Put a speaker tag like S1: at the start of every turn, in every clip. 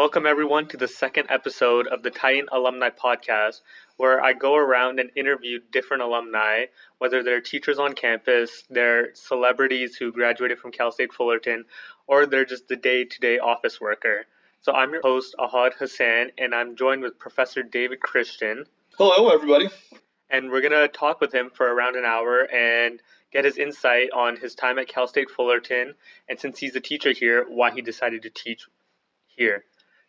S1: Welcome everyone to the second episode of the Titan Alumni podcast, where I go around and interview different alumni, whether they're teachers on campus, they're celebrities who graduated from Cal State Fullerton, or they're just the day-to-day office worker. So I'm your host, Ahad Hussain, and I'm joined with Professor David Christian.
S2: Hello, everybody.
S1: And we're going to talk with him for around an hour and get his insight on his time at Cal State Fullerton, and since he's a teacher here, why he decided to teach here.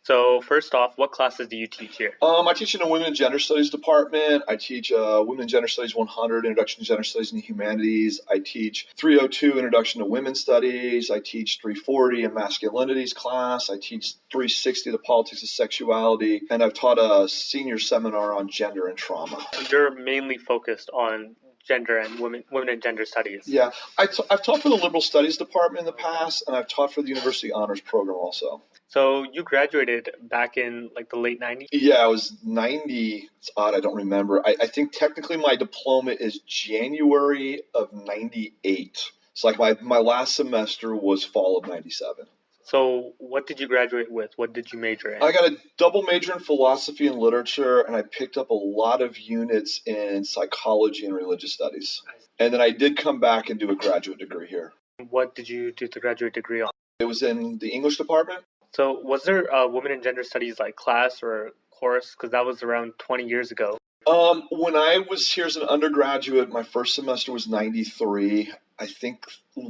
S1: So first off, what classes do you teach here?
S2: I teach in the Women and Gender Studies department. I teach Women and Gender Studies 100, Introduction to Gender Studies and the Humanities. I teach 302, Introduction to Women's Studies. I teach 340, a Masculinities class. I teach 360, the Politics of Sexuality. And I've taught a senior seminar on gender and trauma.
S1: You're mainly focused on gender and women and gender studies.
S2: Yeah, I've taught for the Liberal Studies department in the past, and I've taught for the University Honors Program also.
S1: So you graduated back in like the late 90s?
S2: Yeah, I was 90. It's odd, I don't remember. I think technically my diploma is January of 98. So like my last semester was fall of 97.
S1: So what did you graduate with? What did you major in?
S2: I got a double major in philosophy and literature, and I picked up a lot of units in psychology and religious studies. And then I did come back and do a graduate degree here.
S1: What did you do the graduate degree on?
S2: It was in the English department.
S1: So was there a women and gender studies like class or course? Because that was around 20 years ago.
S2: When I was here as an undergraduate, my first semester was 93. I think,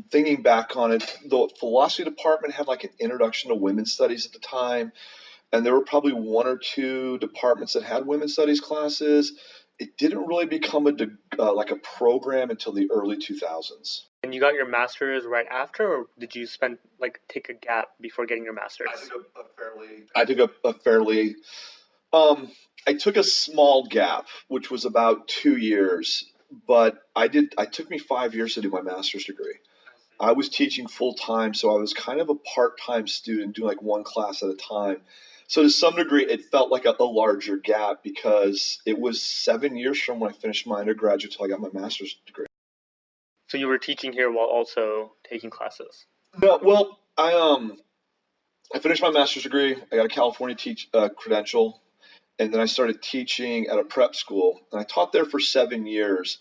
S2: thinking back on it, the philosophy department had like an introduction to women's studies at the time, and there were probably one or two departments that had women's studies classes. It didn't really become like a program until the early 2000s.
S1: And you got your master's right after, or did you take a gap before getting your master's?
S2: I took a small gap, which was about 2 years, but it took me 5 years to do my master's degree. I was teaching full time, so I was kind of a part-time student doing like one class at a time. So to some degree, it felt like a larger gap because it was 7 years from when I finished my undergraduate till I got my master's degree.
S1: So you were teaching here while also taking classes?
S2: No, well, I finished my master's degree. I got a California credential, and then I started teaching at a prep school. And I taught there for 7 years.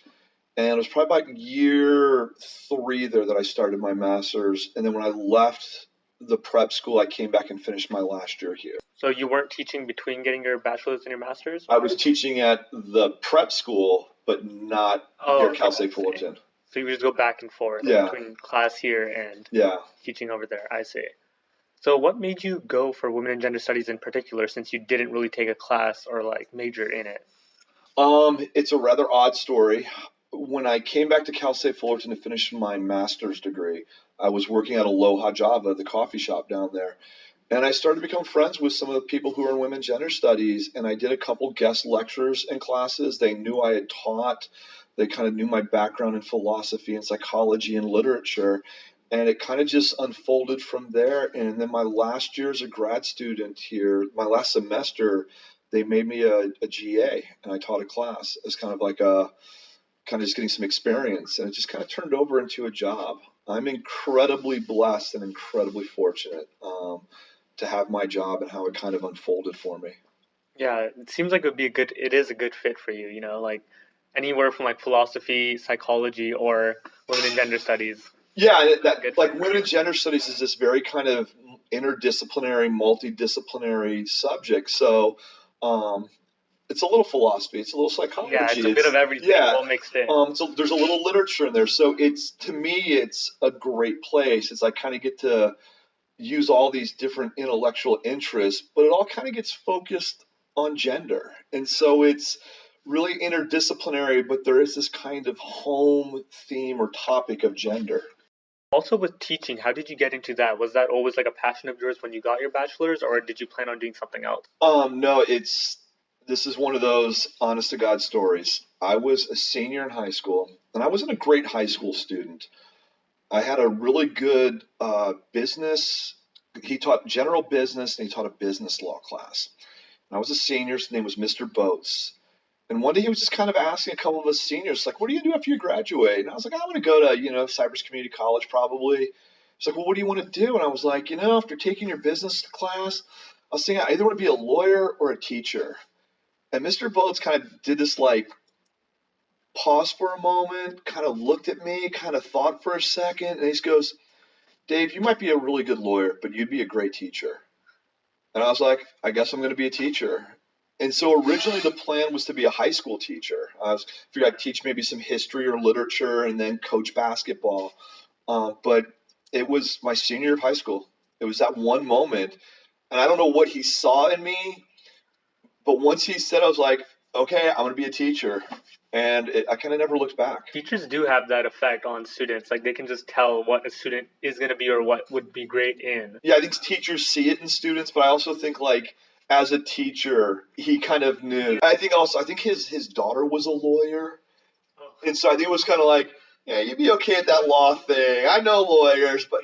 S2: And it was probably about year 3 there that I started my master's. And then when I left the prep school, I came back and finished my last year here.
S1: So you weren't teaching between getting your bachelor's and your master's?
S2: I was teaching at the prep school, but not here at Cal State Fullerton.
S1: So you would just go back and forth between class here and teaching over there. I see. So what made you go for women and gender studies in particular, since you didn't really take a class or like major in it?
S2: It's a rather odd story. When I came back to Cal State Fullerton to finish my master's degree, I was working at Aloha Java, the coffee shop down there. And I started to become friends with some of the people who are in women gender studies. And I did a couple guest lectures and classes. They knew I had taught. They kind of knew my background in philosophy and psychology and literature. And it kind of just unfolded from there. And then my last year as a grad student here, my last semester, they made me a GA. And I taught a class as kind of like just getting some experience. And it just kind of turned over into a job. I'm incredibly blessed and incredibly fortunate to have my job and how it kind of unfolded for me.
S1: Yeah, it seems like it is a good fit for you, like anywhere from like philosophy, psychology, or women and gender studies.
S2: Yeah, women and gender studies is this very kind of interdisciplinary, multidisciplinary subject. So it's a little philosophy, it's a little psychology.
S1: Yeah, it's a bit of everything all mixed in.
S2: So there's a little literature in there. So to me, it's a great place. It's like kind of get to use all these different intellectual interests, but it all kind of gets focused on gender. And so it's really interdisciplinary, but there is this kind of home theme or topic of gender.
S1: Also with teaching, how did you get into that? Was that always like a passion of yours when you got your bachelor's, or did you plan on doing something else?
S2: No, this is one of those honest to God stories. I was a senior in high school, and I wasn't a great high school student. I had a really good business. He taught general business, and he taught a business law class. And I was a senior. His name was Mr. Boats. And one day he was just kind of asking a couple of us seniors, like, what do you do after you graduate? And I was like, I want to go to, Cypress Community College probably. He's like, well, what do you want to do? And I was like, after taking your business class, I was thinking I either want to be a lawyer or a teacher. And Mr. Bullets kind of did this like pause for a moment, kind of looked at me, kind of thought for a second, and he goes, Dave, you might be a really good lawyer, but you'd be a great teacher. And I was like, I guess I'm going to be a teacher. And so originally the plan was to be a high school teacher. Figured I'd teach maybe some history or literature and then coach basketball. But it was my senior year of high school. It was that one moment. And I don't know what he saw in me, but once he said, I was like, okay, I'm going to be a teacher. And I kind of never looked back.
S1: Teachers do have that effect on students. Like they can just tell what a student is going to be or what would be great in.
S2: Yeah, I think teachers see it in students, but I also think like as a teacher, he kind of knew. I think his daughter was a lawyer. And so I think it was kind of like, yeah, you'd be okay at that law thing. I know lawyers, but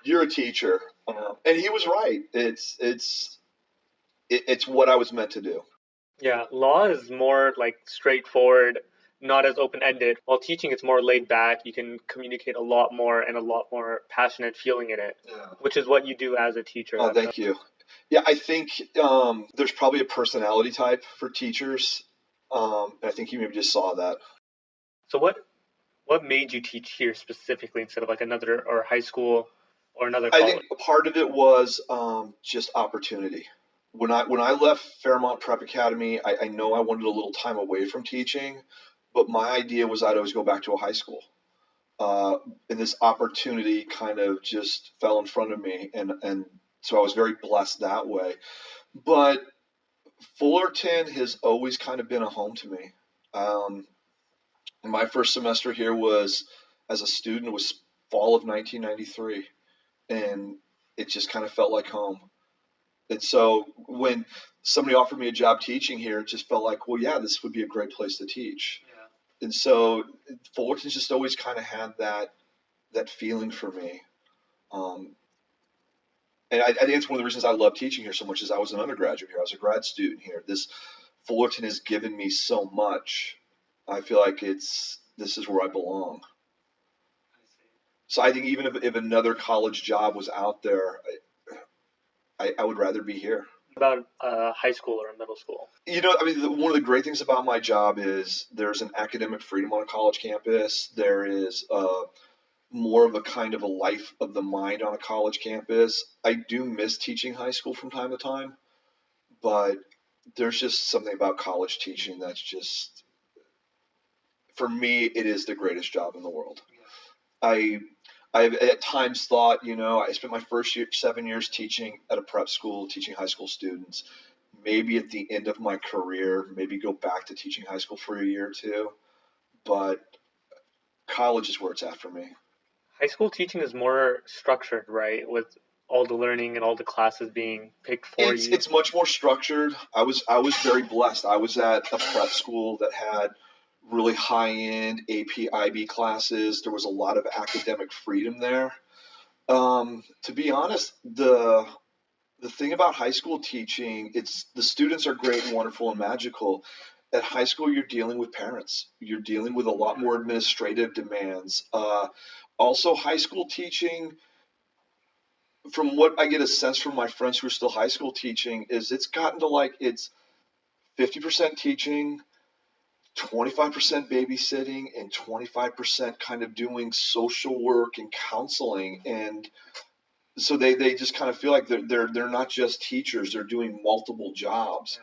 S2: you're a teacher. And he was right. It's what I was meant to do.
S1: Yeah, law is more like straightforward, not as open-ended. While teaching, it's more laid back. You can communicate a lot more and a lot more passionate feeling in it, which is what you do as a teacher.
S2: Oh, thank you. Yeah, I think there's probably a personality type for teachers. And I think you maybe just saw that.
S1: So what made you teach here specifically instead of like another or high school or another college?
S2: I think part of it was just opportunity. When I left Fairmont Prep Academy, I know I wanted a little time away from teaching, but my idea was I'd always go back to a high school. And this opportunity kind of just fell in front of me, and so I was very blessed that way. But Fullerton has always kind of been a home to me. My first semester here was, as a student, was fall of 1993, and it just kind of felt like home. And so when somebody offered me a job teaching here, it just felt like, well, yeah, this would be a great place to teach. Yeah. And so Fullerton's just always kind of had that feeling for me. And I think it's one of the reasons I love teaching here so much is I was an undergraduate here. I was a grad student here. Fullerton has given me so much. I feel like this is where I belong. So I think even if another college job was out there, I would rather be here.
S1: About high school or middle school?
S2: One of the great things about my job is there's an academic freedom on a college campus. There is more of a kind of a life of the mind on a college campus. I do miss teaching high school from time to time, but there's just something about college teaching that's just, for me, it is the greatest job in the world. I've at times thought, I spent my first 7 years teaching at a prep school, teaching high school students. Maybe at the end of my career, maybe go back to teaching high school for a year or two. But college is where it's at for me.
S1: High school teaching is more structured, right? With all the learning and all the classes being picked for you.
S2: It's much more structured. I was very blessed. I was at a prep school that had really high-end AP IB classes. There was a lot of academic freedom there. To be honest, the thing about high school teaching, it's the students are great and wonderful and magical. At high school, you're dealing with parents. You're dealing with a lot more administrative demands. Also, high school teaching, from what I get a sense from my friends who are still high school teaching, is it's gotten to like it's 50% teaching, 25% babysitting, and 25% kind of doing social work and counseling. And so they just kind of feel like they're not just teachers, they're doing multiple jobs.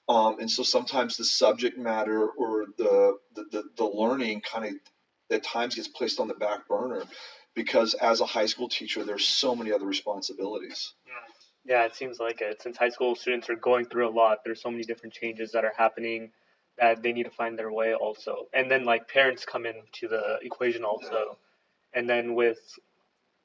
S2: And so sometimes the subject matter or the learning kind of at times gets placed on the back burner because as a high school teacher, there's so many other responsibilities.
S1: Yeah, it seems like it. Since high school students are going through a lot, there's so many different changes that are happening that they need to find their way also. And then like parents come into the equation also. And then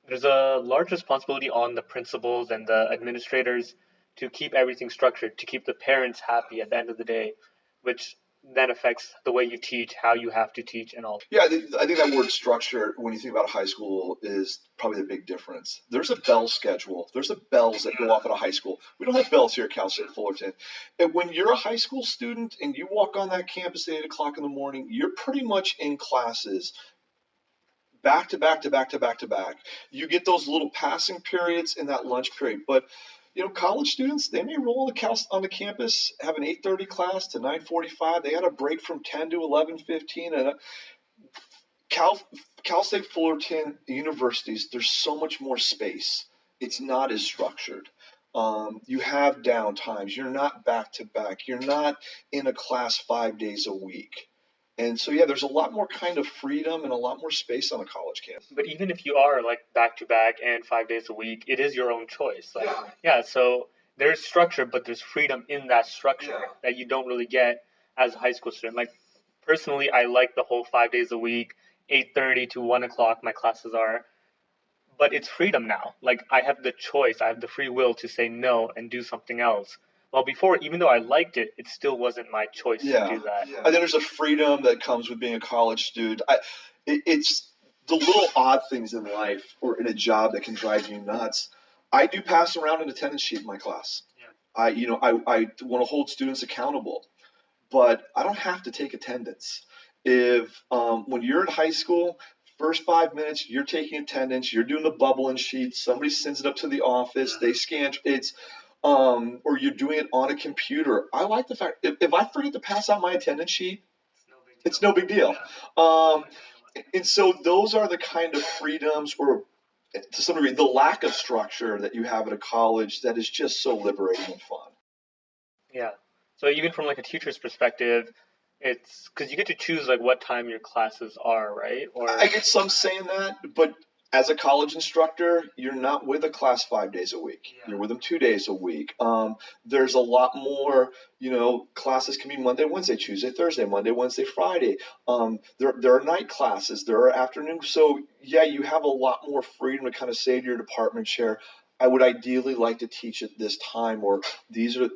S1: there's a large responsibility on the principals and the administrators to keep everything structured, to keep the parents happy at the end of the day, which then affects the way you teach, how you have to teach, and all.
S2: Yeah, I think that word structure, when you think about high school, is probably the big difference. There's a bell schedule. There's the bells that go off at a high school. We don't have bells here at Cal State Fullerton. And when you're a high school student and you walk on that campus at 8 o'clock in the morning, you're pretty much in classes back to back to back to back to back. You get those little passing periods in that lunch period, but college students, they may roll on the campus, have an 8:30 class to 9:45. They got a break from 10 to 11:15. And Cal, Cal State Fullerton universities, there's so much more space. It's not as structured. You have down times. You're not back to back. You're not in a class 5 days a week. And so, yeah, there's a lot more kind of freedom and a lot more space on a college campus.
S1: But even if you are like back to back and 5 days a week, it is your own choice. Like, yeah, so there's structure, but there's freedom in that structure that you don't really get as a high school student. Like, personally, I like the whole 5 days a week, 8:30 to 1 o'clock. My classes are, but it's freedom now. Like, I have the choice, I have the free will to say no and do something else. Well, before, even though I liked it, it still wasn't my choice to do that.
S2: I think there's a freedom that comes with being a college student. It's the little odd things in life or in a job that can drive you nuts. I do pass around an attendance sheet in my class. I want to hold students accountable, but I don't have to take attendance. If when you're in high school, first 5 minutes, you're taking attendance, you're doing the bubbling sheet, somebody sends it up to the office, they scan it's, or you're doing it on a computer. I like the fact if I forget to pass out my attendance sheet, it's no big deal. And so those are the kind of freedoms, or to some degree, the lack of structure that you have at a college that is just so liberating and fun.
S1: Yeah. So even from like a teacher's perspective, it's because you get to choose like what time your classes are, right? Or
S2: I get some saying that, but as a college instructor, you're not with a class 5 days a week. You're with them 2 days a week. There's a lot more, classes can be Monday, Wednesday, Tuesday, Thursday, Monday, Wednesday, Friday. There are night classes, there are afternoon. So yeah, you have a lot more freedom to kind of say to your department chair, I would ideally like to teach at this time, or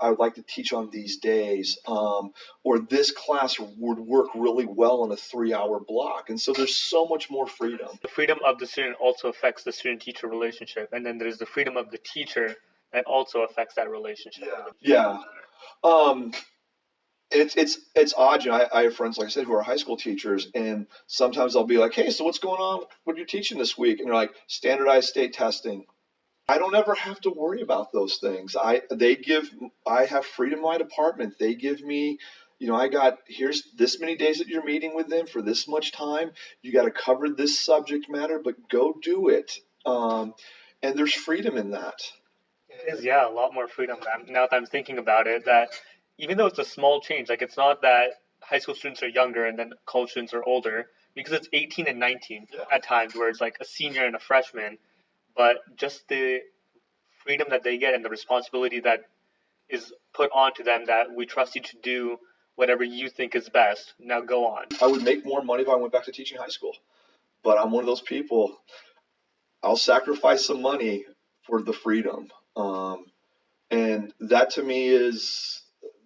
S2: I would like to teach on these days, or this class would work really well in a 3-hour block. And so there's so much more freedom.
S1: The freedom of the student also affects the student-teacher relationship, and then there's the freedom of the teacher that also affects that relationship.
S2: Yeah. It's odd. I have friends, like I said, who are high school teachers, and sometimes I'll be like, hey, so what's going on? What are you teaching this week? And they're like, standardized state testing. I don't ever have to worry about those things. I have freedom in my department. They give me, here's this many days that you're meeting with them for this much time. You got to cover this subject matter, but go do it. And there's freedom in that.
S1: It is, yeah, a lot more freedom. Now that I'm thinking about it, that even though it's a small change, like it's not that high school students are younger and then college students are older, because it's 18 and 19 at times where it's like a senior and a freshman. But just the freedom that they get and the responsibility that is put onto them, that we trust you to do whatever you think is best. Now go on.
S2: I would make more money if I went back to teaching high school. But I'm one of those people, I'll sacrifice some money for the freedom. And that to me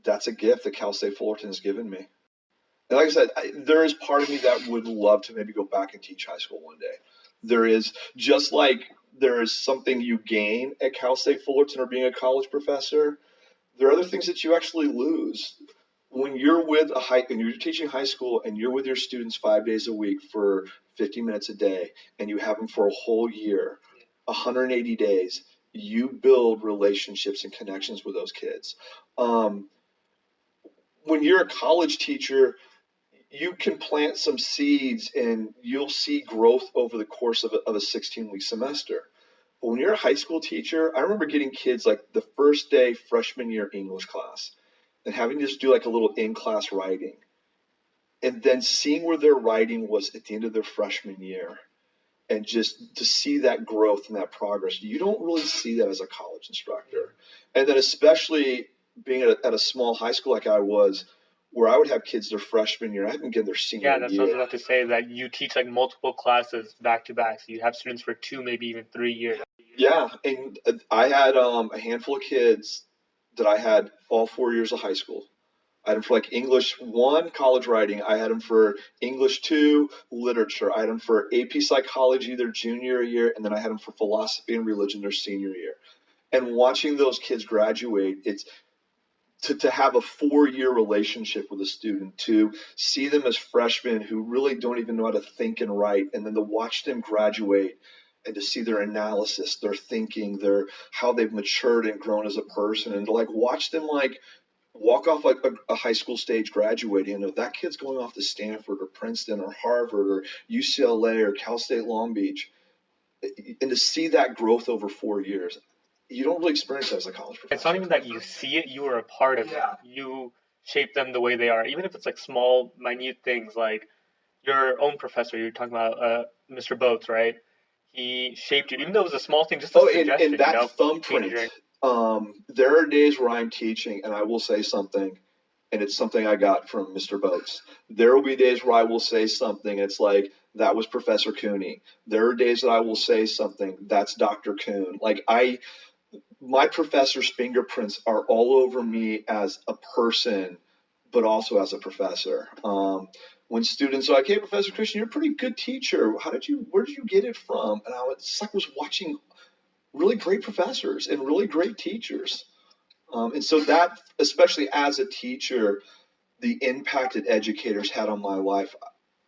S2: that's a gift that Cal State Fullerton has given me. And like I said, there is part of me that would love to maybe go back and teach high school one day. There is, just like there is something you gain at Cal State Fullerton or being a college professor, there are other things that you actually lose. When you're and you're teaching high school and you're with your students 5 days a week for 50 minutes a day, and you have them for a whole year, 180 days, you build relationships and connections with those kids. When you're a college teacher, you can plant some seeds and you'll see growth over the course of a 16-week semester. But when you're a high school teacher, I remember getting kids like the first day freshman year English class and having to just do like a little in-class writing, and then seeing where their writing was at the end of their freshman year, and just to see that growth and that progress. You don't really see that as a college instructor. And then especially being at a small high school like I was, where I would have kids their freshman year, I haven't get their senior year.
S1: Yeah, that's what I was about to say, that you teach like multiple classes back to back. So you have students for 2, maybe even 3 years.
S2: Yeah, and I had a handful of kids that I had all 4 years of high school. I had them for like English 1, college writing. I had them for English 2, literature. I had them for AP psychology their junior year, and then I had them for philosophy and religion their senior year. And watching those kids graduate, it's to have a 4-year relationship with a student, to see them as freshmen who really don't even know how to think and write, and then to watch them graduate and to see their analysis, their thinking, how they've matured and grown as a person, and to like watch them like walk off like a high school stage graduating, and if that kid's going off to Stanford or Princeton or Harvard or UCLA or Cal State Long Beach, and to see that growth over 4 years, you don't really experience that as a college professor.
S1: It's not even that you see it, you are a part of it. You shape them the way they are, even if it's like small, minute things like your own professor. You're talking about Mr. Boats, right? He shaped you, even though it was a small thing, just a suggestion.
S2: And that
S1: you know,
S2: thumbprint. There are days where I'm teaching and I will say something, and it's something I got from Mr. Boats. There will be days where I will say something, and it's like, that was Professor Cooney. There are days that I will say something, that's Dr. Coon. Like my professor's fingerprints are all over me as a person, but also as a professor. When students are like, "Hey, Professor Christian, you're a pretty good teacher. Where did you get it from?" And was watching really great professors and really great teachers. And so that, especially as a teacher, the impact that educators had on my life,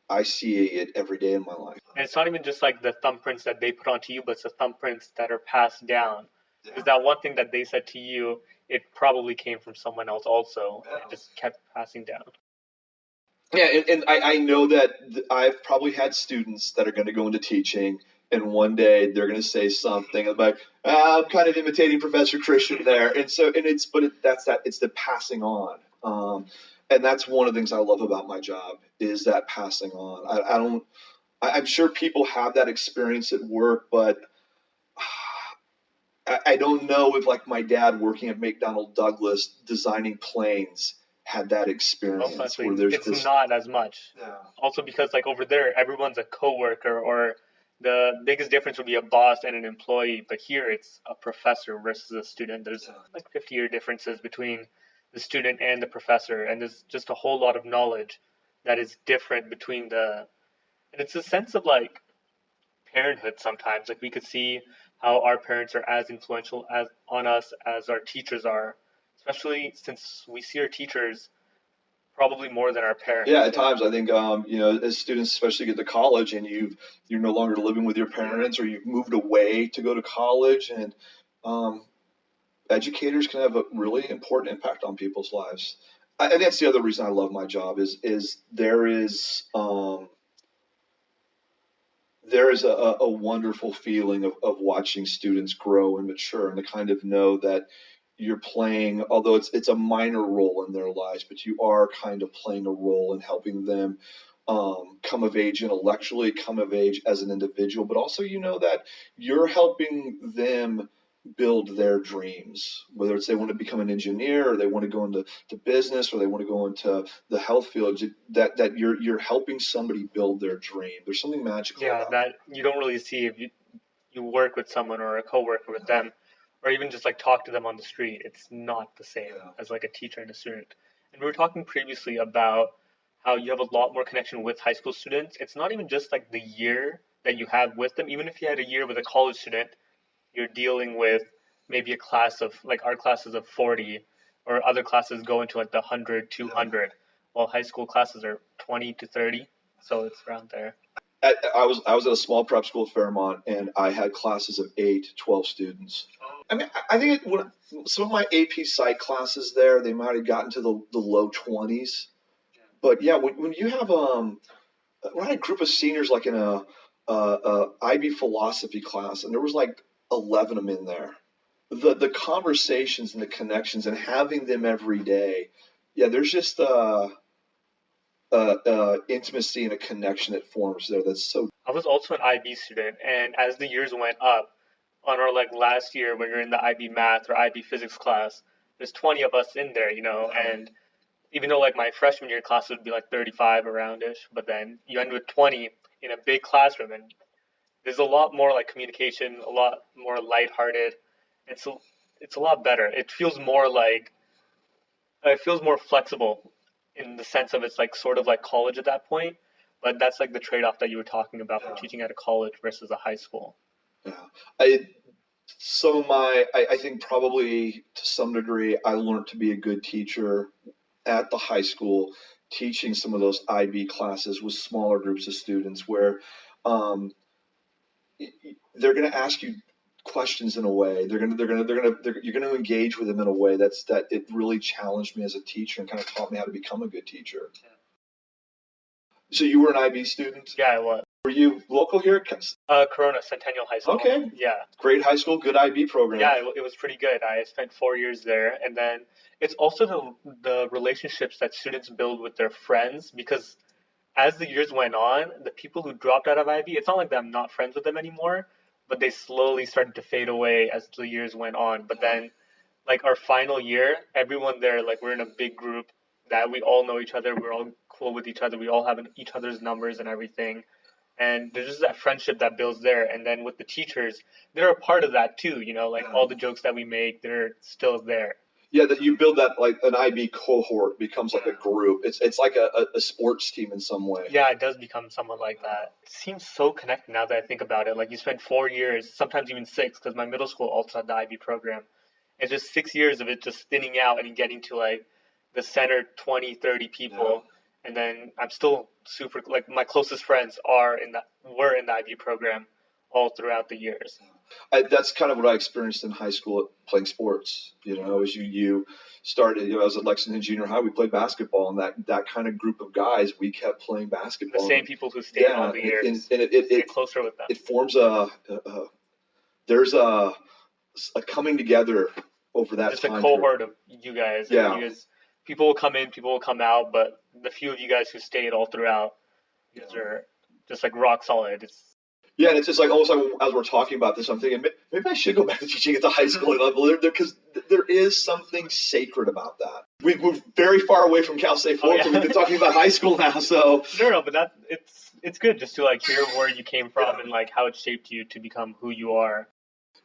S2: I see it every day in my life.
S1: And it's not even just like the thumbprints that they put onto you, but it's the thumbprints that are passed down. Because that one thing that they said to you, it probably came from someone else also, and just kept passing down.
S2: Yeah, and I know that I've probably had students that are going to go into teaching, and one day they're going to say something like, I'm kind of imitating Professor Christian there. And so, it's the passing on. And that's one of the things I love about my job is that passing on. I'm sure people have that experience at work, but I don't know if like my dad working at McDonnell Douglas designing planes had that experience.
S1: Where it's not as much. Yeah. Also because like over there, everyone's a coworker, or the biggest difference would be a boss and an employee. But here it's a professor versus a student. There's like 50-year differences between the student and the professor. And there's just a whole lot of knowledge that is different between and it's a sense of like parenthood sometimes. Like we could see how our parents are as influential on us as our teachers are, especially since we see our teachers probably more than our parents.
S2: Yeah, at times I think as students especially get to college and you're no longer living with your parents, or you've moved away to go to college, and educators can have a really important impact on people's lives. And that's the other reason I love my job is there is a wonderful feeling of watching students grow and mature, and to kind of know that you're playing, although it's a minor role in their lives, but you are kind of playing a role in helping them come of age intellectually, come of age as an individual, but also that you're helping them build their dreams, whether it's they want to become an engineer, or they want to go into business, or they want to go into the health field, that you're helping somebody build their dream. There's something magical about
S1: that you don't really see if you work with someone or a coworker with them, or even just like talk to them on the street. It's not the same as like a teacher and a student. And we were talking previously about how you have a lot more connection with high school students. It's not even just like the year that you have with them. Even if you had a year with a college student, you're dealing with maybe a class of like our classes of 40, or other classes go into like the 100, 200, while high school classes are 20 to 30. So it's around there.
S2: I was at a small prep school at Fairmont, and I had classes of 8, 12 students. I mean, I think some of my AP Psych classes there, they might have gotten to the low 20s. But yeah, when you have when I had a group of seniors like in a IB philosophy class, and there was like 11 of them in there. The conversations and the connections and having them every day, there's just intimacy and a connection that forms there. That's so.
S1: I was also an IB student, and as the years went up, on our like last year when you're in the IB math or IB physics class, there's 20 of us in there, and even though like my freshman year class would be like 35 aroundish, but then you end with 20 in a big classroom, and there's a lot more like communication, a lot more lighthearted. It's a lot better. It feels more flexible in the sense of it's like sort of like college at that point, but that's like the trade-off that you were talking about from teaching at a college versus a high school.
S2: Yeah, I think probably to some degree I learned to be a good teacher at the high school, teaching some of those IB classes with smaller groups of students where they're going to ask you questions in a way. You're going to engage with them in a way that it really challenged me as a teacher and kind of taught me how to become a good teacher. So you were an IB student?
S1: Yeah, I was.
S2: Were you local here?
S1: Corona, Centennial High School.
S2: Okay.
S1: Yeah.
S2: Great high school, good IB program.
S1: Yeah, it was pretty good. I spent 4 years there, and then it's also the relationships that students build with their friends, because as the years went on, the people who dropped out of IB, it's not like I'm not friends with them anymore, but they slowly started to fade away as the years went on. But then, like our final year, everyone there, like we're in a big group that we all know each other. We're all cool with each other. We all have each other's numbers and everything. And there's just that friendship that builds there. And then with the teachers, they're a part of that too. Like all the jokes that we make, they're still there.
S2: Yeah, that you build that, like an IB cohort becomes like a group. It's like a sports team in some way.
S1: Yeah, it does become somewhat like that. It seems so connected now that I think about it. Like you spend 4 years, sometimes even 6, because my middle school also had the IB program. It's just 6 years of it just thinning out and getting to like the center 20, 30 people. Yeah. And then I'm still super, like my closest friends were in the IB program all throughout the years.
S2: That's kind of what I experienced in high school playing sports. As you started, I was at Lexington Junior High, we played basketball, and that kind of group of guys, we kept playing basketball.
S1: The same people who stayed all the years.
S2: And it get
S1: closer with them.
S2: It forms there's a coming together over that
S1: just
S2: time.
S1: Just a cohort of you guys.
S2: Yeah.
S1: You guys, people will come in, people will come out, but the few of you guys who stayed all throughout, you guys are just like rock solid.
S2: Yeah, and it's just like almost like as we're talking about this, I'm thinking maybe I should go back to teaching at the high school level because there is something sacred about that. We've moved very far away from Cal State Fullerton. We've been talking about high school now, so
S1: no, but it's good just to like hear where you came from and like how it shaped you to become who you are.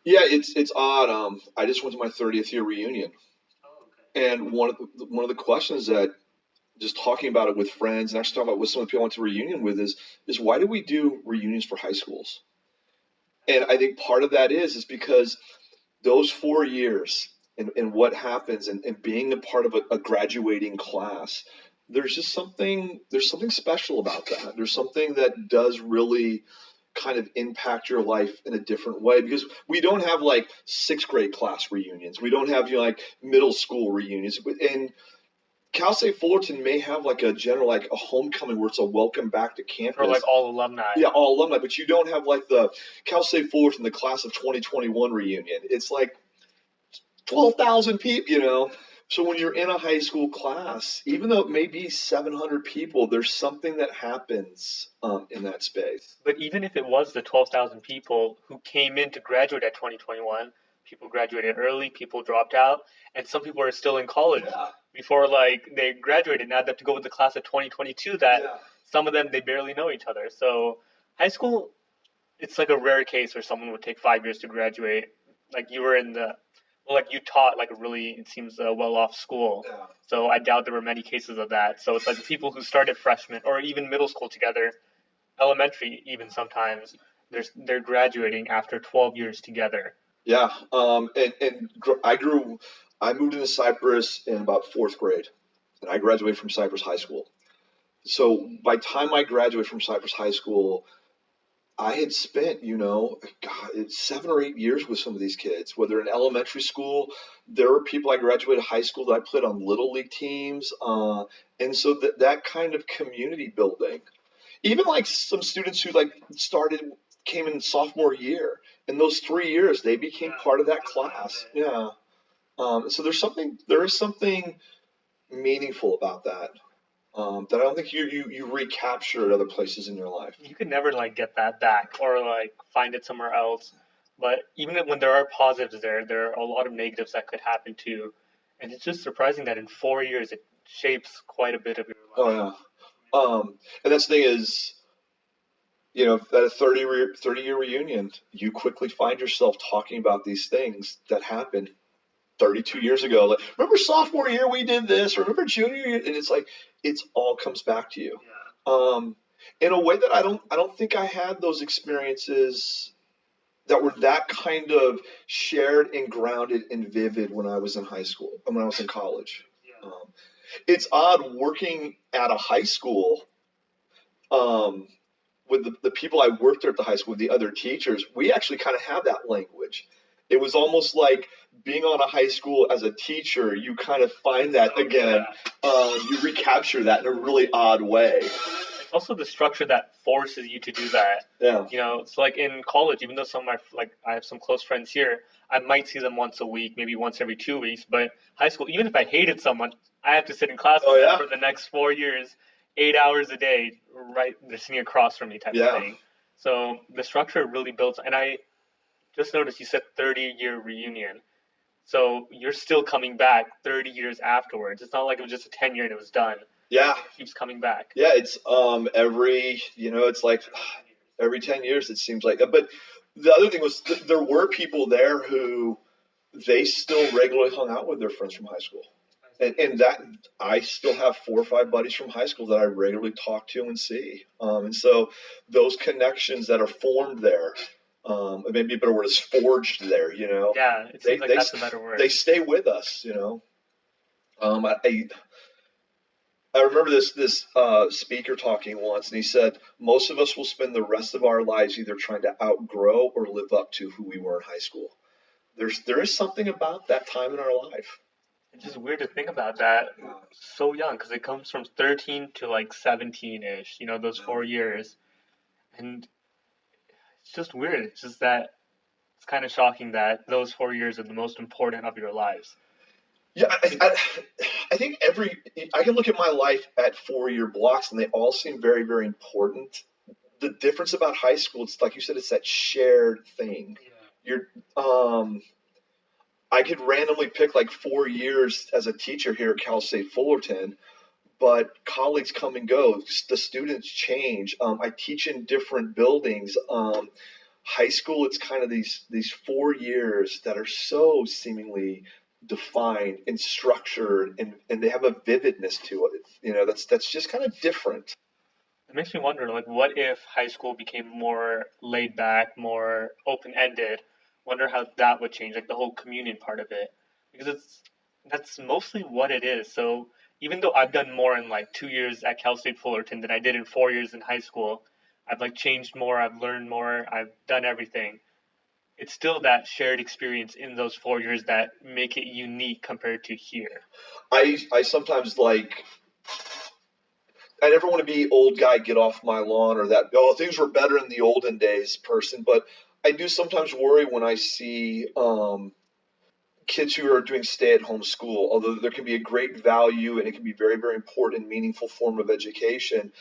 S2: Yeah, it's odd. I just went to my 30th year reunion, and one of the questions that just talking about it with friends and actually talking about with some of the people I went to reunion with is why do we do reunions for high schools? And I think part of that is because those 4 years and what happens and being a part of a graduating class, there's something special about that. There's something that does really kind of impact your life in a different way, because we don't have like 6th grade class reunions. We don't have like middle school reunions. And Cal State Fullerton may have like a general, like a homecoming where it's a welcome back to campus.
S1: Or like all alumni.
S2: Yeah, all alumni. But you don't have like the Cal State Fullerton, the class of 2021 reunion. It's like 12,000 people, So when you're in a high school class, even though it may be 700 people, there's something that happens in that space.
S1: But even if it was the 12,000 people who came in to graduate at 2021, people graduated early, people dropped out, and some people are still in college. Yeah. Before like they graduated, now they have to go with the class of 2022 that some of them, they barely know each other. So high school, it's like a rare case where someone would take 5 years to graduate. Like you were you taught like a really, it seems, well-off school. Yeah. So I doubt there were many cases of that. So it's like the people who started freshman or even middle school together, elementary even sometimes, they're graduating after 12 years together.
S2: Yeah, I moved into Cypress in about 4th grade, and I graduated from Cypress High School. So by the time I graduated from Cypress High School, I had spent, 7 or 8 years with some of these kids, whether in elementary school. There were people I graduated high school that I played on little league teams. And so that kind of community building, even like some students who came in sophomore year, in those 3 years, they became part of that class. Yeah. So there is something meaningful about that. That I don't think you recapture at other places in your life.
S1: You could never get that back or find it somewhere else. But even when there are positives there are a lot of negatives that could happen too. And it's just surprising that in 4 years it shapes quite a bit of your life.
S2: Oh yeah. And that's the thing is, at a 30-year reunion, you quickly find yourself talking about these things that happened 32 years ago. Like, remember sophomore year we did this, or remember junior year? And it's like, it's all comes back to you. Yeah. In a way that I don't think I had those experiences that were that kind of shared and grounded and vivid when I was in high school and when I was in college. Yeah. It's odd working at a high school with the people I worked there at the high school, with the other teachers, we actually kind of have that language. It was almost like being on a high school as a teacher, you kind of find that again. You recapture that in a really odd way.
S1: It's also the structure that forces you to do that.
S2: Yeah.
S1: It's like in college, even though some of I have some close friends here, I might see them once a week, maybe once every 2 weeks. But high school, even if I hated someone, I have to sit in class with them for the next 4 years, 8 hours a day, right? They're sitting across from me type of thing. So the structure really builds, and I just noticed you said 30-year reunion. So you're still coming back 30 years afterwards. It's not like it was just a 10-year and it was done.
S2: Yeah.
S1: It keeps coming back.
S2: Yeah, it's it's like every 10 years it seems like. But the other thing was there were people there who they still regularly hung out with their friends from high school. And that I still have 4 or 5 buddies from high school that I regularly talk to and see. And so those connections that are formed there, maybe a better word is forged there,
S1: Yeah, it seems like that's a better word.
S2: They stay with us, I remember this speaker talking once, and he said, most of us will spend the rest of our lives either trying to outgrow or live up to who we were in high school. There is something about that time in our life.
S1: It's just weird to think about that so young, because it comes from 13 to 17-ish, those 4 years. And it's just weird. It's just that it's kind of shocking that those 4 years are the most important of your lives.
S2: Yeah, I think I can look at my life at 4-year blocks, and they all seem very, very important. The difference about high school, it's like you said, it's that shared thing. Yeah. I could randomly pick 4 years as a teacher here at Cal State Fullerton, but colleagues come and go. The students change. I teach in different buildings. High school, it's kind of these 4 years that are so seemingly defined and structured, and they have a vividness to it. That's just kind of different.
S1: It makes me wonder, what if high school became more laid back, more open-ended? Wonder how that would change, the whole communion part of it, because that's mostly what it is. So even though I've done more in 2 years at Cal State Fullerton than I did in 4 years in high school, I've changed more, I've learned more, I've done everything. It's still that shared experience in those 4 years that make it unique compared to here.
S2: I sometimes I never want to be old guy, get off my lawn, or that, things were better in the olden days person. But I do sometimes worry when I see kids who are doing stay-at-home school, although there can be a great value and it can be very, very important and meaningful form of education,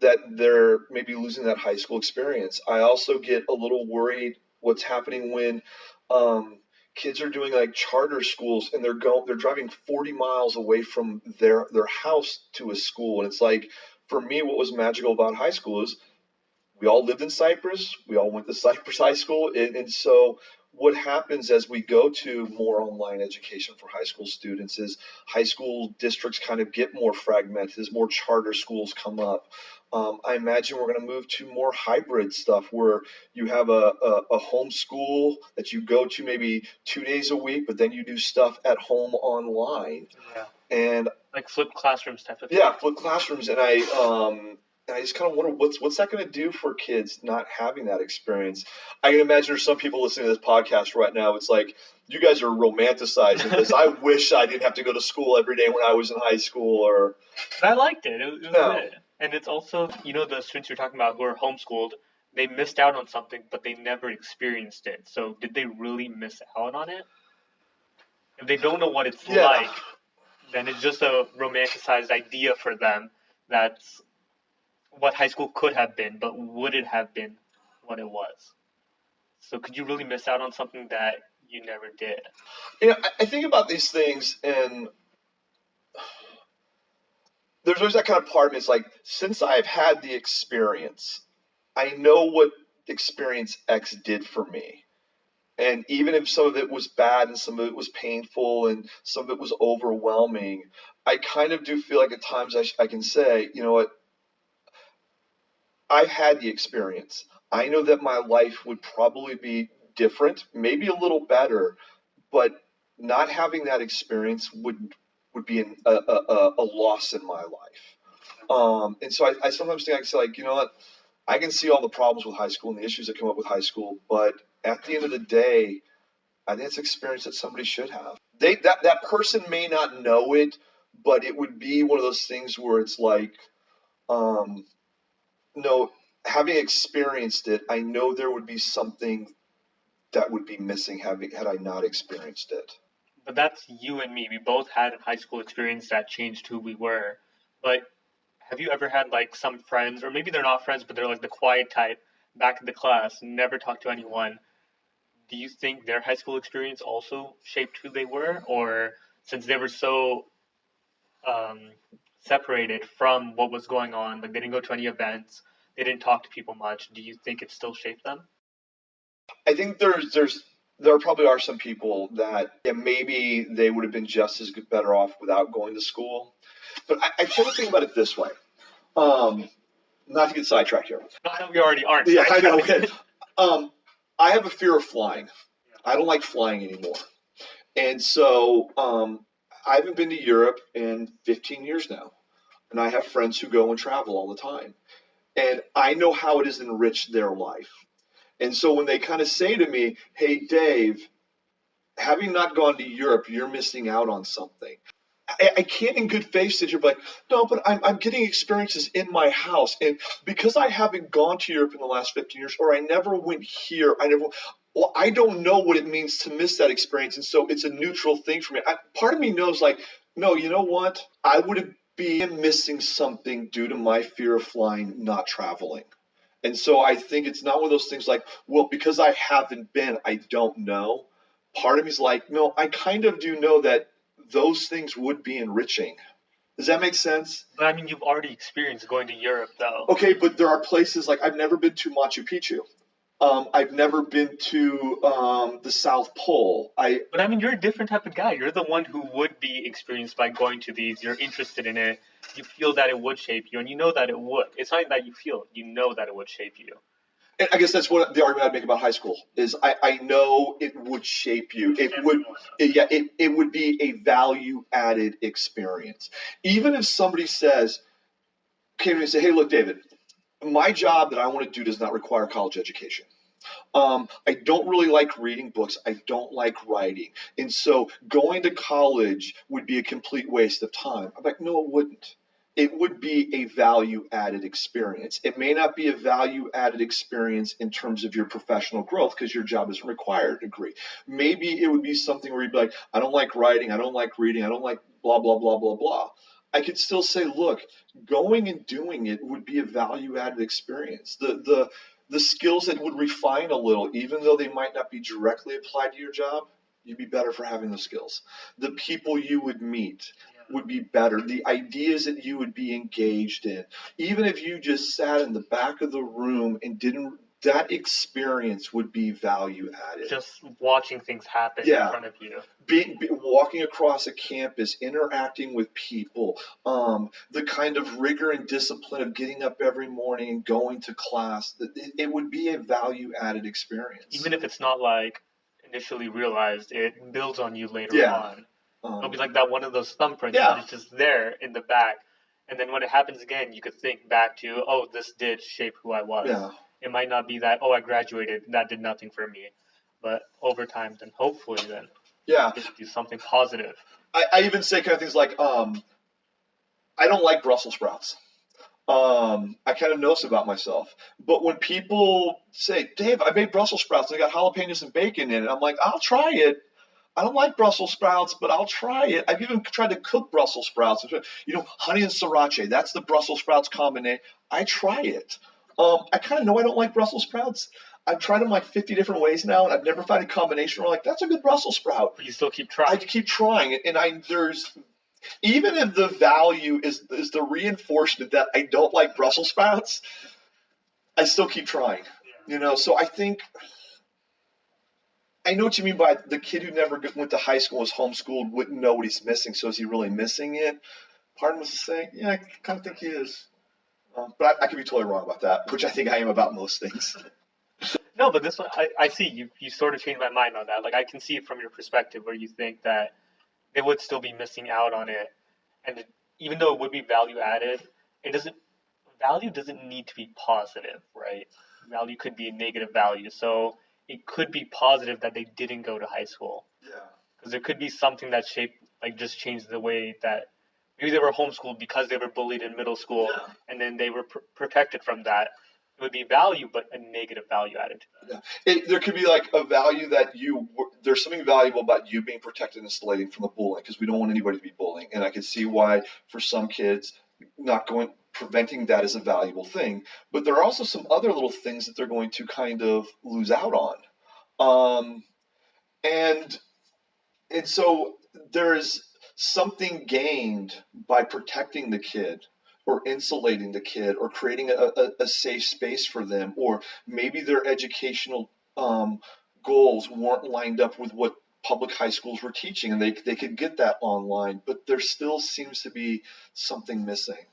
S2: that they're maybe losing that high school experience. I also get a little worried what's happening when kids are doing charter schools, and they're driving 40 miles away from their house to a school. And it's for me, what was magical about high school is we all lived in Cypress. We all went to Cypress High School. And so what happens as we go to more online education for high school students is high school districts kind of get more fragmented as more charter schools come up. I imagine we're going to move to more hybrid stuff where you have a home school that you go to maybe 2 days a week, but then you do stuff at home online.
S1: Yeah.
S2: And
S1: flipped classrooms type of thing.
S2: Yeah, flipped classrooms. And I just kind of wonder what's that going to do for kids not having that experience. I can imagine there's some people listening to this podcast right now. It's you guys are romanticizing this. I wish I didn't have to go to school every day when I was in high school.
S1: But I liked it. It was good. And it's also, the students you're talking about who are homeschooled, they missed out on something, but they never experienced it. So did they really miss out on it? If they don't know what it's like, then it's just a romanticized idea for them. That's what high school could have been, but would it have been what it was? So could you really miss out on something that you never did?
S2: I think about these things, and there's always that kind of part of me. It's since I've had the experience, I know what experience X did for me. And even if some of it was bad and some of it was painful and some of it was overwhelming, I kind of do feel at times I can say, you know what, I've had the experience. I know that my life would probably be different, maybe a little better, but not having that experience would be a loss in my life. And so I sometimes think I can say, you know what, I can see all the problems with high school and the issues that come up with high school, but at the end of the day, I think it's an experience that somebody should have. That person may not know it, but it would be one of those things where it's like, no, having experienced it, I know there would be something that would be missing had I not experienced it.
S1: But that's you and me. We both had a high school experience that changed who we were. But have you ever had like some friends, or maybe they're not friends, but they're like the quiet type, back in the class, never talk to anyone? Do you think their high school experience also shaped who they were, or since they were so um, separated from what was going on, like they didn't go to any events, they didn't talk to people much, do you think it still shaped them?
S2: I think there probably are some people that maybe they would have been just as good, better off without going to school. But I tend to think about it this way. Not to get sidetracked here.
S1: Not that we already aren't.
S2: Yeah, I know. Okay. I have a fear of flying. I don't like flying anymore. And so I haven't been to Europe in 15 years now. And I have friends who go and travel all the time. And I know how it has enriched their life. And so when they kind of say to me, hey, Dave, having not gone to Europe, you're missing out on something. I can't in good faith sit here and be like, no, but I'm getting experiences in my house. And because I haven't gone to Europe in the last 15 years, or I never went here, well, I don't know what it means to miss that experience. And so it's a neutral thing for me. Part of me knows like, no, you know what? I would be missing something due to my fear of flying, not traveling. And so I think it's not one of those things like, well, because I haven't been, I don't know. Part of me is like, no, I kind of do know that those things would be enriching. Does that make sense?
S1: But I mean, you've already experienced going to Europe, though.
S2: Okay, but there are places like I've never been to Machu Picchu. I've never been to the South Pole.
S1: But I mean, you're a different type of guy. You're the one who would be experienced by going to these. You're interested in it. You feel that it would shape you, and you know that it would. It's not that you feel it. You know that it would shape you.
S2: And I guess that's what the argument I'd make about high school is. I know it would shape you. It would be a value added experience. Even if somebody says, came to me and say, hey, look, David, my job that I want to do does not require college education. I don't really like reading books. I don't like writing. And so going to college would be a complete waste of time. I'm like, no, it wouldn't. It would be a value added experience. It may not be a value added experience in terms of your professional growth because your job doesn't require a degree. Maybe it would be something where you'd be like, I don't like writing. I don't like reading. I don't like blah, blah, blah, blah, blah. I could still say, look, going and doing it would be a value added experience. The skills that would refine a little, even though they might not be directly applied to your job, you'd be better for having those skills. The people you would meet would be better. The ideas that you would be engaged in, even if you just sat in the back of the room and didn't, that experience would be value added.
S1: Just watching things happen in front of you.
S2: Walking across a campus, interacting with people, the kind of rigor and discipline of getting up every morning and going to class, it would be a value added experience.
S1: Even if it's not like initially realized, it builds on you later on. It'll be like that one of those thumbprints that is just there in the back. And then when it happens again, you could think back to, oh, this did shape who I was.
S2: Yeah.
S1: It might not be that, oh, I graduated, that did nothing for me. But over time, then hopefully then do something positive.
S2: I even say kind of things like, I don't like Brussels sprouts. I kind of know this about myself. But when people say, Dave, I made Brussels sprouts, they got jalapenos and bacon in it, I'm like, I'll try it. I don't like Brussels sprouts, but I'll try it. I've even tried to cook Brussels sprouts. Honey and sriracha, that's the Brussels sprouts combination. I try it. I kind of know I don't like Brussels sprouts. I've tried them like 50 different ways now, and I've never found a combination where I'm like, that's a good Brussels sprout.
S1: But you still keep trying.
S2: I keep trying. And even if the value is the reinforcement that I don't like Brussels sprouts, I still keep trying. So I think I know what you mean by the kid who never went to high school, was homeschooled, wouldn't know what he's missing. So is he really missing it? Part of me is saying, yeah, I kind of think he is. But I could be totally wrong about that, which I think I am about most things.
S1: No, but this one, I see. You sort of changed my mind on that. Like, I can see it from your perspective where you think that they would still be missing out on it. And even though it would be value added, it doesn't value doesn't need to be positive, right? Value could be a negative value. So it could be positive that they didn't go to high school.
S2: Yeah.
S1: Because there could be something that just changed the way that maybe they were homeschooled because they were bullied in middle school, and then they were protected from that. It would be value, but a negative value added to that.
S2: Yeah. There could be like a value that there's something valuable about you being protected and insulating from the bullying, because we don't want anybody to be bullying. And I can see why for some kids preventing that is a valuable thing. But there are also some other little things that they're going to kind of lose out on. And so there is something gained by protecting the kid or insulating the kid or creating a safe space for them, or maybe their educational goals weren't lined up with what public high schools were teaching, and they could get that online, but there still seems to be something missing.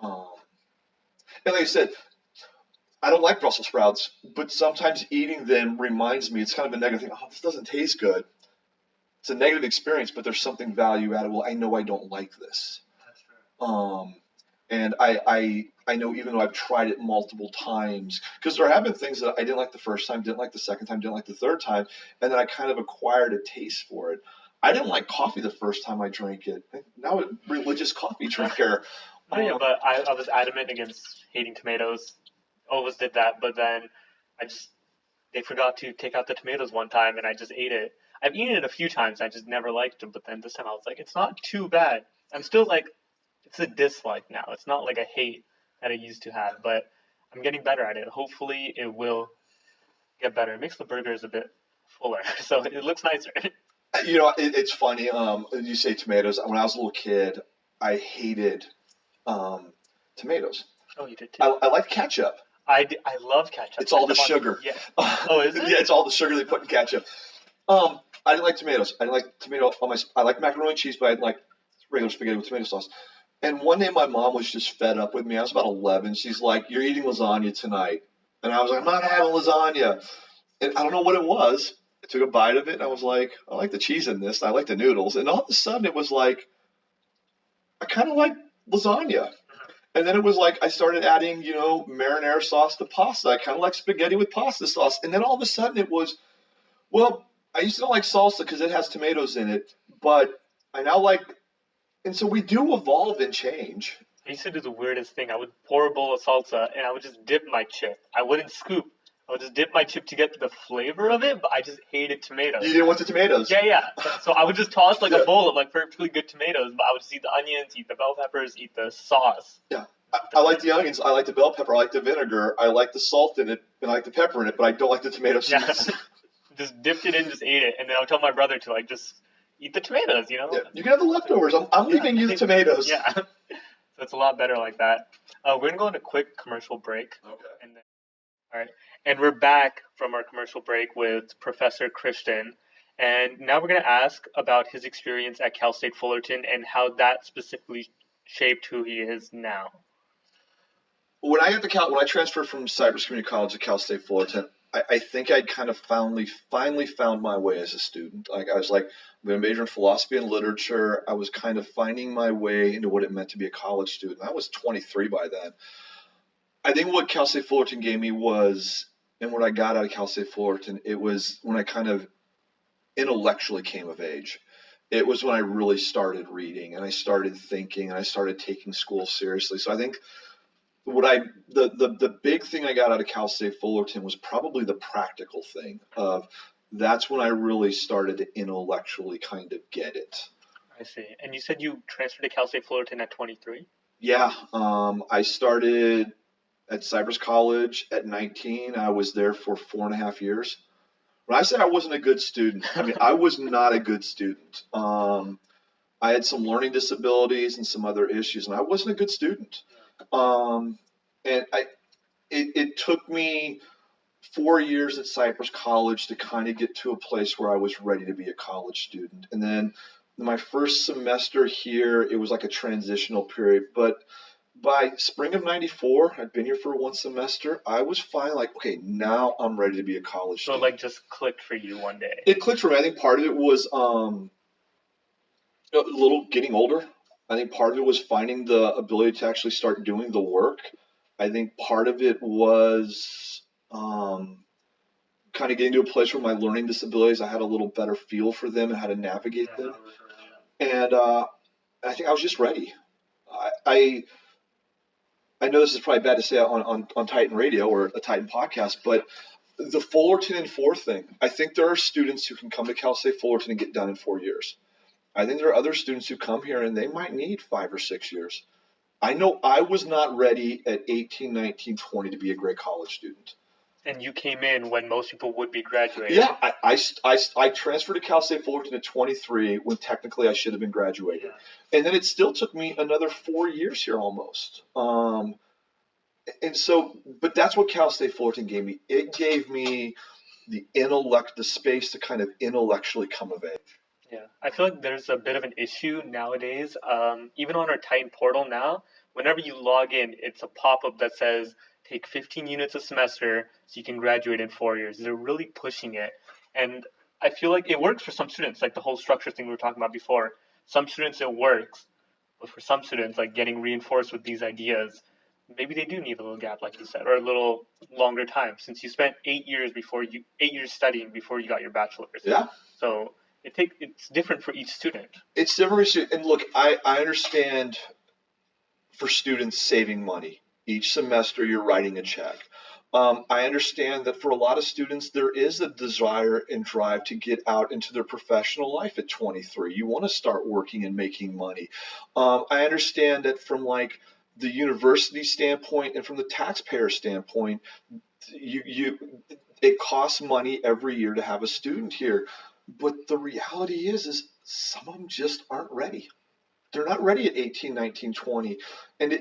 S2: And like I said, I don't like Brussels sprouts, but sometimes eating them reminds me, it's kind of a negative thing. Oh, this doesn't taste good. It's a negative experience, but there's something value added. Well, I know I don't like this.
S1: That's true.
S2: And I know, even though I've tried it multiple times, because there have been things that I didn't like the first time, didn't like the second time, didn't like the third time, and then I kind of acquired a taste for it. I didn't like coffee the first time I drank it. Now I'm a religious coffee drinker.
S1: Yeah, but I was adamant against hating tomatoes. Always did that, but then they forgot to take out the tomatoes one time, and I just ate it. I've eaten it a few times. I just never liked it, but then this time I was like, it's not too bad. I'm still like, it's a dislike now. It's not like a hate that I used to have, but I'm getting better at it. Hopefully it will get better. It makes the burgers a bit fuller, so it looks nicer.
S2: You know, it's funny. You say tomatoes. When I was a little kid, I hated tomatoes.
S1: Oh, you did too?
S2: I like ketchup.
S1: I love ketchup.
S2: It's all the sugar.
S1: Yeah. Oh, is it?
S2: Yeah, it's all the sugar they put in ketchup. I didn't like tomatoes. I didn't like tomato on my. I like macaroni and cheese, but I didn't like regular spaghetti with tomato sauce. And one day my mom was just fed up with me. I was about 11. She's like, "You're eating lasagna tonight," and I was like, "I'm not having lasagna." And I don't know what it was. I took a bite of it, and I was like, "I like the cheese in this. I like the noodles." And all of a sudden, it was like, I kind of like lasagna. And then it was like I started adding, marinara sauce to pasta. I kind of like spaghetti with pasta sauce. And then all of a sudden it was, well, I used to not like salsa because it has tomatoes in it, but I now like, and so we do evolve and change.
S1: I used to do the weirdest thing. I would pour a bowl of salsa and I would just dip my chip. I wouldn't scoop. I would just dip my chip to get the flavor of it, but I just hated tomatoes.
S2: You didn't want the tomatoes?
S1: Yeah. So I would just toss like a bowl of like perfectly good tomatoes, but I would just eat the onions, eat the bell peppers, eat the sauce.
S2: Yeah. I like the onions, I like the bell pepper, I like the vinegar, I like the salt in it, and I like the pepper in it, but I don't like the tomato sauce.
S1: Yeah. Just dipped it in, just ate it, and then I would tell my brother to like just eat the tomatoes,
S2: Yeah, you can have the leftovers. I'm leaving you the tomatoes.
S1: Yeah. So it's a lot better like that. We're gonna go on a quick commercial break.
S2: Okay.
S1: All right. And we're back from our commercial break with Professor Christian. And now we're going to ask about his experience at Cal State Fullerton and how that specifically shaped who he is now.
S2: When I transferred from Cypress Community College to Cal State Fullerton, I think I kind of finally found my way as a student. Like I was like, I'm going to major in philosophy and literature. I was kind of finding my way into what it meant to be a college student. I was 23 by then. I think what Cal State Fullerton gave me was, and what I got out of Cal State Fullerton, it was when I kind of intellectually came of age. It was when I really started reading and I started thinking and I started taking school seriously. So I think the big thing I got out of Cal State Fullerton was probably the practical thing of that's when I really started to intellectually kind of get it.
S1: I see. And you said you transferred to Cal State Fullerton at 23?
S2: Yeah. I started at Cypress College at 19. I was there for 4.5 years. When I said I wasn't a good student, I mean, I was not a good student. I had some learning disabilities and some other issues, and I wasn't a good student. And it took me 4 years at Cypress College to kind of get to a place where I was ready to be a college student. And then my first semester here, it was like a transitional period, but by spring of 94, I'd been here for one semester. I was finally like, okay, now I'm ready to be a college student.
S1: So it like just clicked for you one day.
S2: It clicked for me. I think part of it was a little getting older. I think part of it was finding the ability to actually start doing the work. I think part of it was kind of getting to a place where my learning disabilities, I had a little better feel for them and how to navigate them. And I think I was just ready. I I know this is probably bad to say on Titan Radio or a Titan podcast, but the Fullerton in 4 thing, I think there are students who can come to Cal State Fullerton and get done in 4 years. I think there are other students who come here and they might need 5 or 6 years. I know I was not ready at 18, 19, 20 to be a great college student.
S1: And you came in when most people would be graduating.
S2: Yeah, I transferred to Cal State Fullerton at 23 when technically I should have been graduated. Yeah. And then it still took me another 4 years here almost. And so, but that's what Cal State Fullerton gave me. It gave me the space to kind of intellectually come of age.
S1: Yeah, I feel like there's a bit of an issue nowadays. Even on our Titan portal now, whenever you log in, it's a pop-up that says take 15 units a semester so you can graduate in 4 years. They're really pushing it. And I feel like it works for some students, like the whole structure thing we were talking about before. Some students it works, but for some students, like getting reinforced with these ideas, maybe they do need a little gap, like you said, or a little longer time, since you spent 8 years studying before you got your bachelor's.
S2: Yeah.
S1: So it's different for each student.
S2: It's different, and look, I understand for students saving money. Each semester you're writing a check. I understand that for a lot of students there is a desire and drive to get out into their professional life at 23. You want to start working and making money. I understand that from like the university standpoint and from the taxpayer standpoint, it costs money every year to have a student here. But the reality is some of them just aren't ready. They're not ready at 18, 19, 20. And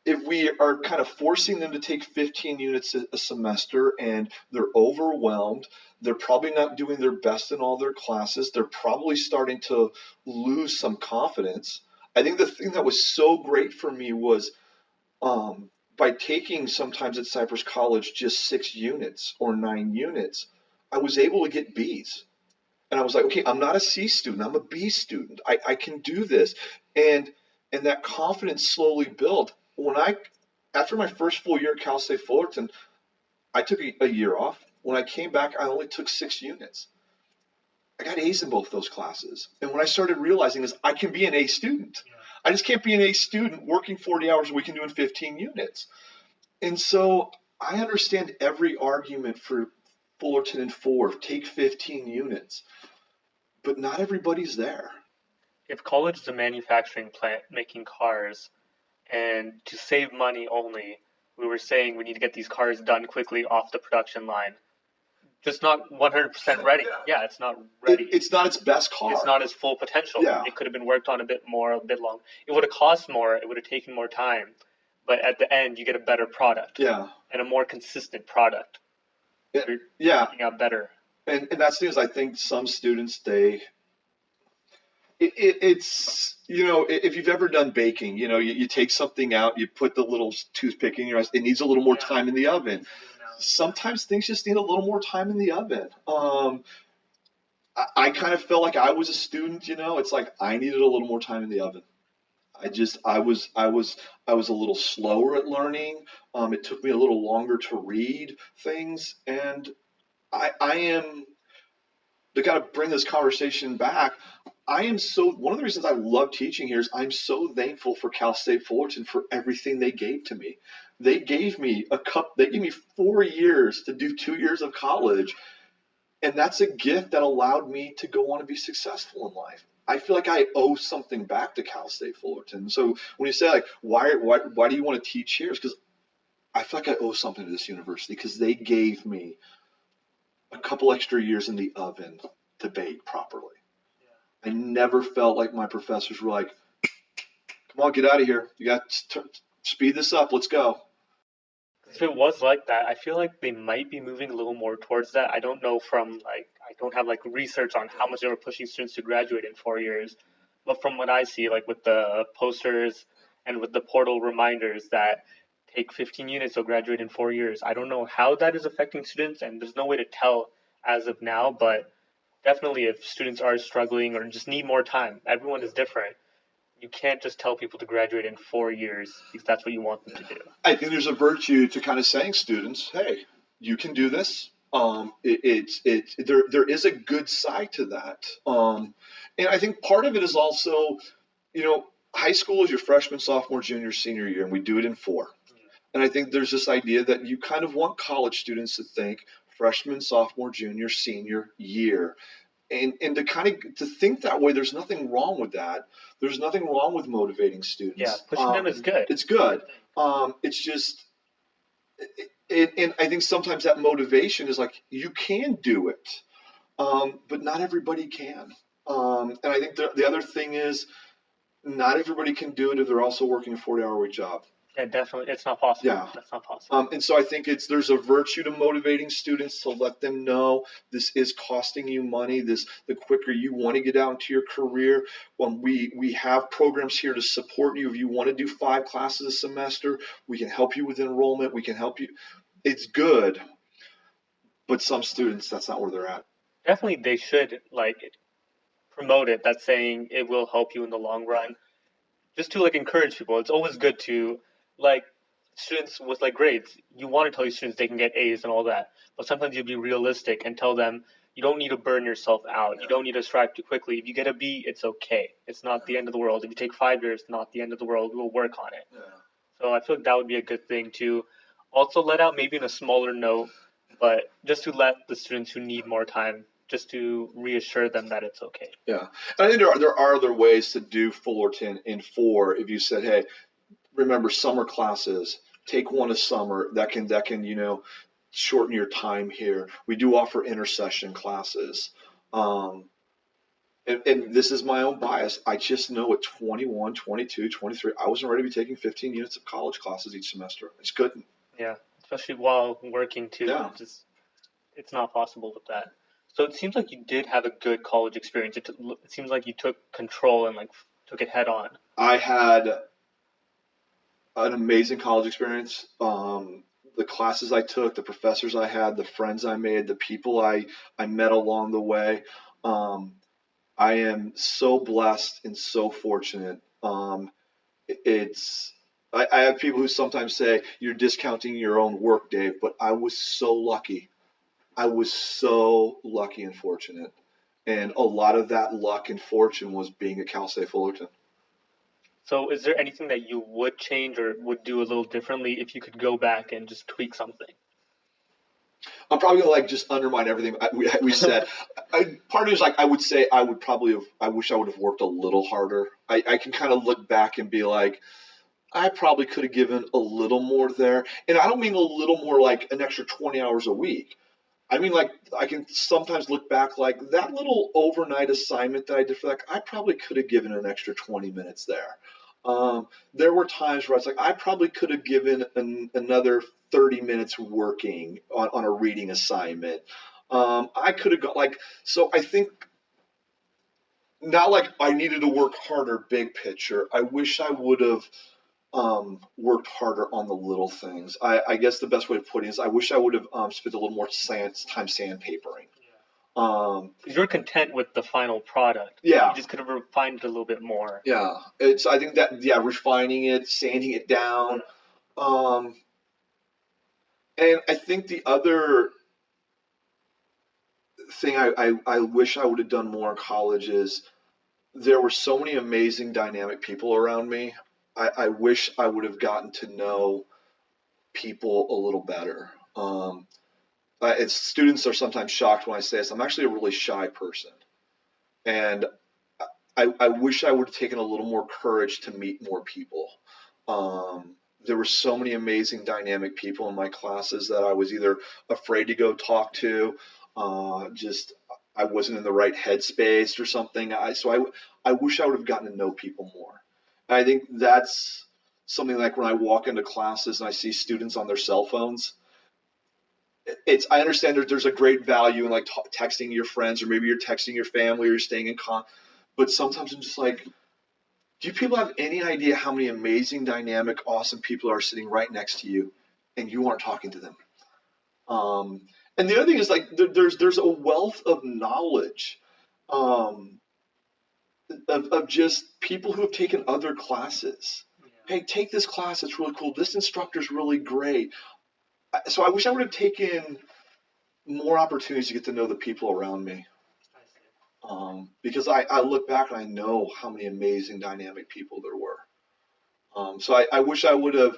S2: if we are kind of forcing them to take 15 units a semester and they're overwhelmed, they're probably not doing their best in all their classes, they're probably starting to lose some confidence. I think the thing that was so great for me was by taking sometimes at Cypress College just 6 units or 9 units, I was able to get B's. And I was like, okay, I'm not a C student, I'm a B student. I can do this. And that confidence slowly built. After my first full year at Cal State Fullerton, I took a year off. When I came back, I only took 6 units. I got A's in both those classes. And what I started realizing is I can be an A student. Yeah. I just can't be an A student working 40 hours a week and doing 15 units. And so I understand every argument for Fullerton and 4, take 15 units. But not everybody's there.
S1: If college is a manufacturing plant making cars, and to save money only, we were saying we need to get these cars done quickly off the production line. Just not 100% ready. Yeah, it's not ready.
S2: It's not its best car.
S1: It's not its full potential. Yeah. It could have been worked on a bit more, a bit long. It would have cost more. It would have taken more time. But at the end, you get a better product. Yeah. And a more consistent product.
S2: Yeah.
S1: Working out better.
S2: And that's the thing is I think some students, it's, if you've ever done baking, you take something out, you put the little toothpick in your eyes, it needs a little more time in the oven. Sometimes things just need a little more time in the oven. I kind of felt like I was a student, it's like I needed a little more time in the oven. I was a little slower at learning. It took me a little longer to read things, and I am, to kind of bring this conversation back, one of the reasons I love teaching here is I'm so thankful for Cal State Fullerton for everything they gave to me. They gave me 4 years to do 2 years of college, and that's a gift that allowed me to go on and be successful in life. I feel like I owe something back to Cal State Fullerton. So when you say like, why do you want to teach here? It's because I feel like I owe something to this university because they gave me a couple extra years in the oven to bake properly. Yeah. I never felt like my professors were like, come on, get out of here. You got to speed this up. Let's go.
S1: If it was like that, I feel like they might be moving a little more towards that. I don't know I don't have research on how much they were pushing students to graduate in 4 years. But from what I see, with the posters and with the portal reminders that take 15 units, they'll graduate in 4 years. I don't know how that is affecting students, and there's no way to tell as of now, but definitely if students are struggling or just need more time, everyone is different. you can't just tell people to graduate in 4 years because that's what you want them to do.
S2: I think there's a virtue to kind of saying students, hey, you can do this. There is a good side to that. And I think part of it is also, high school is your freshman, sophomore, junior, senior year, and we do it in 4. And I think there's this idea that you kind of want college students to think freshman, sophomore, junior, senior year. And to kind of to think that way, there's nothing wrong with that. There's nothing wrong with motivating students.
S1: Yeah, pushing them is good.
S2: It's good. It's just, and I think sometimes that motivation is like, you can do it, but not everybody can. And I think the other thing is, not everybody can do it if they're also working a 40-hour-week job.
S1: Yeah, definitely. It's not possible.
S2: Yeah.
S1: That's not possible.
S2: And so I think there's a virtue to motivating students to let them know this is costing you money. The quicker you want to get out into your career, when we have programs here to support you. If you want to do 5 classes a semester, we can help you with enrollment. We can help you. It's good, but some students, that's not where they're at.
S1: Definitely, they should promote it. That's saying it will help you in the long run. Just to encourage people. It's always good to students with grades. You want to tell your students they can get A's and all that, but sometimes you be realistic and tell them you don't need to burn yourself out. You don't need to strive too quickly. If you get a B, it's okay. It's not the end of the world. If you take 5 years, not the end of the world. We'll work on it. Yeah. So I feel that would be a good thing to also let out, maybe in a smaller note, but just to let the students who need more time, just to reassure them that it's okay.
S2: Yeah, and I think there are other ways to do Fullerton in 4. If you said, hey, remember summer classes, take one a summer, that can shorten your time here. We do offer intersession classes. And this is my own bias. I just know at 21, 22, 23, I wasn't ready to be taking 15 units of college classes each semester. I just couldn't.
S1: Yeah, especially while working too. Yeah. It's not possible with that. So it seems like you did have a good college experience. It seems like you took control and took it head on.
S2: I had an amazing college experience. The classes I took, the professors I had, the friends I made, the people I met along the way. I am so blessed and so fortunate. I have people who sometimes say you're discounting your own work, Dave, but I was so lucky. I was so lucky and fortunate. And a lot of that luck and fortune was being at Cal State Fullerton.
S1: So is there anything that you would change or would do a little differently if you could go back and just tweak something?
S2: I'm probably going to just undermine everything we said. Part of it is I would say I wish I would have worked a little harder. I can kind of look back and be like, I probably could have given a little more there. And I don't mean a little more an extra 20 hours a week. I mean, I can sometimes look back that little overnight assignment that I did for that, I probably could have given an extra 20 minutes there. There were times where I was I probably could have given another 30 minutes working on a reading assignment. I could have got so I think not I needed to work harder, big picture. I wish I would have worked harder on the little things. I guess the best way of putting it is I wish I would have spent a little more time sandpapering.
S1: You're content with the final product.
S2: Yeah.
S1: You just could have refined it a little bit more.
S2: Yeah. I think that, refining it, sanding it down. And I think the other thing I wish I would have done more in college is there were so many amazing dynamic people around me. I wish I would have gotten to know people a little better. Students are sometimes shocked when I say this. I'm actually a really shy person. And I wish I would have taken a little more courage to meet more people. There were so many amazing dynamic people in my classes that I was either afraid to go talk to, I wasn't in the right headspace or something. So I wish I would have gotten to know people more. And I think that's something when I walk into classes and I see students on their cell phones. I understand there's a great value in texting your friends, or maybe you're texting your family, or you're staying in but sometimes I'm just do you people have any idea how many amazing, dynamic, awesome people are sitting right next to you and you aren't talking to them? And the other thing is there's a wealth of knowledge of just people who have taken other classes. Hey, take this class. It's really cool. This instructor's really great. So I wish I would have taken more opportunities to get to know the people around me. Because I look back and I know how many amazing dynamic people there were. So I wish I would have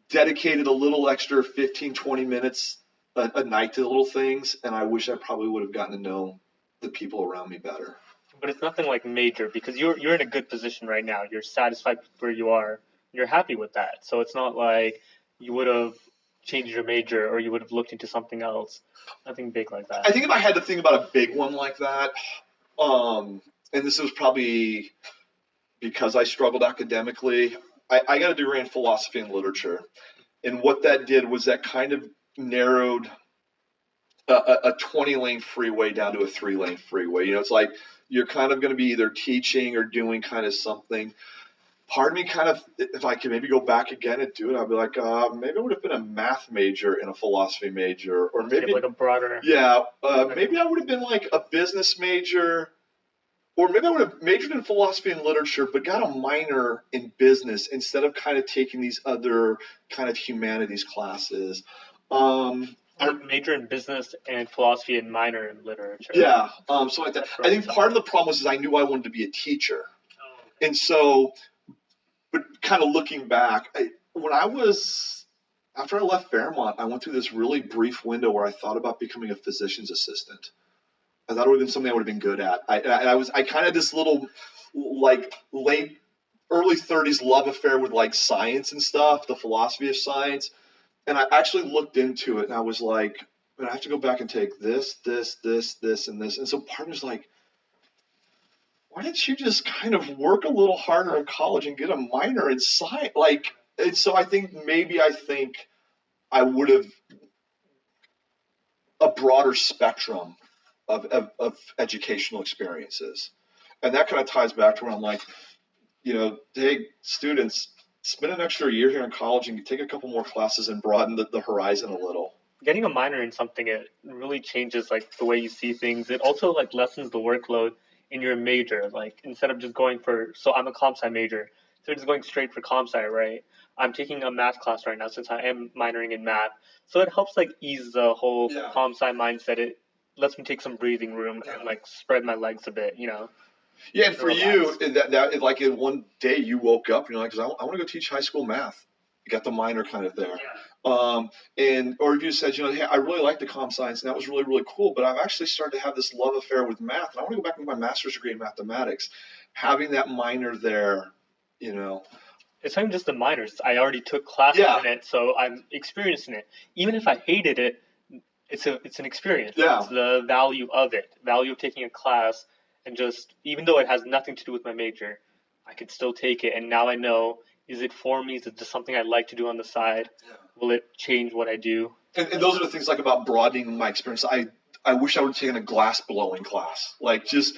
S2: dedicated a little extra 15, 20 minutes a night to little things, and I wish I probably would have gotten to know the people around me better.
S1: But it's nothing like major because you're in a good position right now. You're satisfied with where you are. You're happy with that. So it's not like you would have changed your major or you would have looked into something else. Nothing big like that.
S2: I think if I had to think about a big one like that, and this was probably because I struggled academically, I got a degree in philosophy and literature. And what that did was that kind of narrowed a 20-lane freeway down to a 3-lane freeway. It's like you're kind of going to be either teaching or doing kind of something. Part of me kind of, if I could maybe go back again and do it, I'd be like, maybe I would have been a math major and a philosophy major, or maybe
S1: like a broader.
S2: Yeah, maybe I would have been like a business major, or maybe I would have majored in philosophy and literature, but got a minor in business instead of kind of taking these other kind of humanities classes.
S1: Major in business and philosophy and minor in literature.
S2: Yeah, so like that. I think part of the problem was I knew I wanted to be a teacher, and so, but kind of looking back, after I left Fairmont, I went through this really brief window where I thought about becoming a physician's assistant. I thought it would have been something I would have been good at. I kind of this little like early 30s love affair with like science and stuff, the philosophy of science. And I actually looked into it and I was like, I have to go back and take this, and this. And so part of me was like, why didn't you just kind of work a little harder in college and get a minor in science? And so I think I would have a broader spectrum of educational experiences. And that kind of ties back to where I'm like, hey, students, spend an extra year here in college and take a couple more classes and broaden the horizon a little.
S1: Getting a minor in something, it really changes like the way you see things. It also like lessens the workload in your major. Like instead of just going so I'm a comp sci major, so just going straight for comp sci, right? I'm taking a math class right now since I am minoring in math. So it helps like ease the whole comp sci mindset. It lets me take some breathing room and like spread my legs a bit,
S2: Yeah, and for you, that like in one day you woke up and you're like, I want to go teach high school math. You got the minor kind of there. Or if you said, hey, I really like the comp science and that was really, really cool, but I've actually started to have this love affair with math and I want to go back and get my master's degree in mathematics. Having that minor there,
S1: It's not even just the minors. I already took classes in it, so I'm experiencing it. Even if I hated it, it's an experience.
S2: Yeah.
S1: It's the value of it, value of taking a class, and just even though it has nothing to do with my major, I could still take it. And now I know, is it for me? Is it just something I'd like to do on the side? Yeah. Will it change what I do?
S2: And those are the things like about broadening my experience. I wish I would have taken a glass blowing class. Like just